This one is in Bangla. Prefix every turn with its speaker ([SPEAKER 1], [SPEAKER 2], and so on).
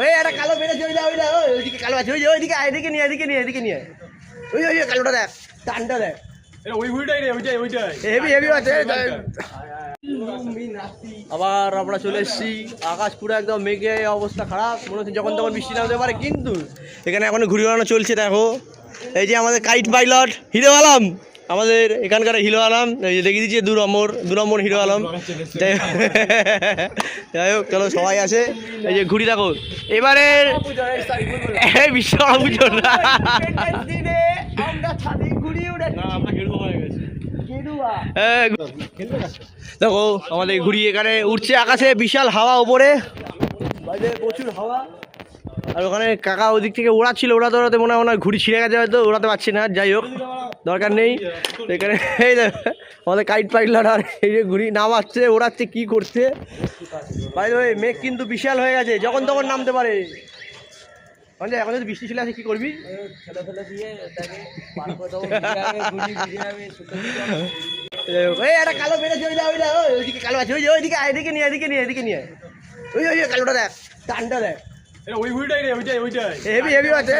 [SPEAKER 1] এই একটা কালো বেড়েছে ওই ওইটা ওইদিকে কালো আছে ওই ওইদিকে এদিকে নিয়ে এদিকে নিয়ে এদিকে নিয়ে ওই ওই কালোটা দেখ টানটা দেখ
[SPEAKER 2] ওই ওইটাই রে ওইটাই ওইটাই
[SPEAKER 1] হেভি হেভি আছে। আবার আমরা চলে এসেছি, আকাশ পুরো একদম মেঘে অবস্থা খারাপ, মনে হচ্ছে যখন তখন বৃষ্টি নামতে পারে। কিন্তু এখানে এখন ঘুরে বেড়ানো চলছে। দেখো এই যে আমাদের কাইট পাইলট হিরো আলম, আমাদের এখানকার হিরো আলম, এই যে দেখিয়ে দিচ্ছে 2 নম্বর হিরো আলম। যাই হোক চলো সবাই আছে, এই যে ঘুরি দেখো এবারে বিশ্বকর্মা পুজো দেখো আমাদের ঘুড়ি এখানে উঠছে আকাশে, বিশাল হাওয়া ওপরে, বাইরে প্রচুর হাওয়া। আর ওখানে কাকা ওদিক থেকে ওড়াচ্ছিল, ওড়াতে ওড়াতে মনে হয় ঘুড়ি ছিঁড়ে গেছে, হয়তো ওড়াতে পারছি না। যাই হোক দরকার নেই। এখানে এই আমাদের কাইট পাইলট আর এই যে ঘুড়ি নামাচ্ছে ওড়াচ্ছে কি করছে। বাইরে ওই মেঘ কিন্তু বিশাল হয়ে গেছে, যখন তখন নামতে পারে। এখন যদি বৃষ্টি চলে আসে কি করবি? এই একটা কালো বেড়েছে ওই ওইটা ওইদিকে কালো আছে ওই ওইদিকে এদিকে নিয়ে এদিকে নিয়ে এদিকে নিয়ে ওই ওই কালোটা দেখ টানটা দেখ
[SPEAKER 2] ওই ওইটাই রে ওইটাই ওইটাই
[SPEAKER 1] হেভি হেভি আছে।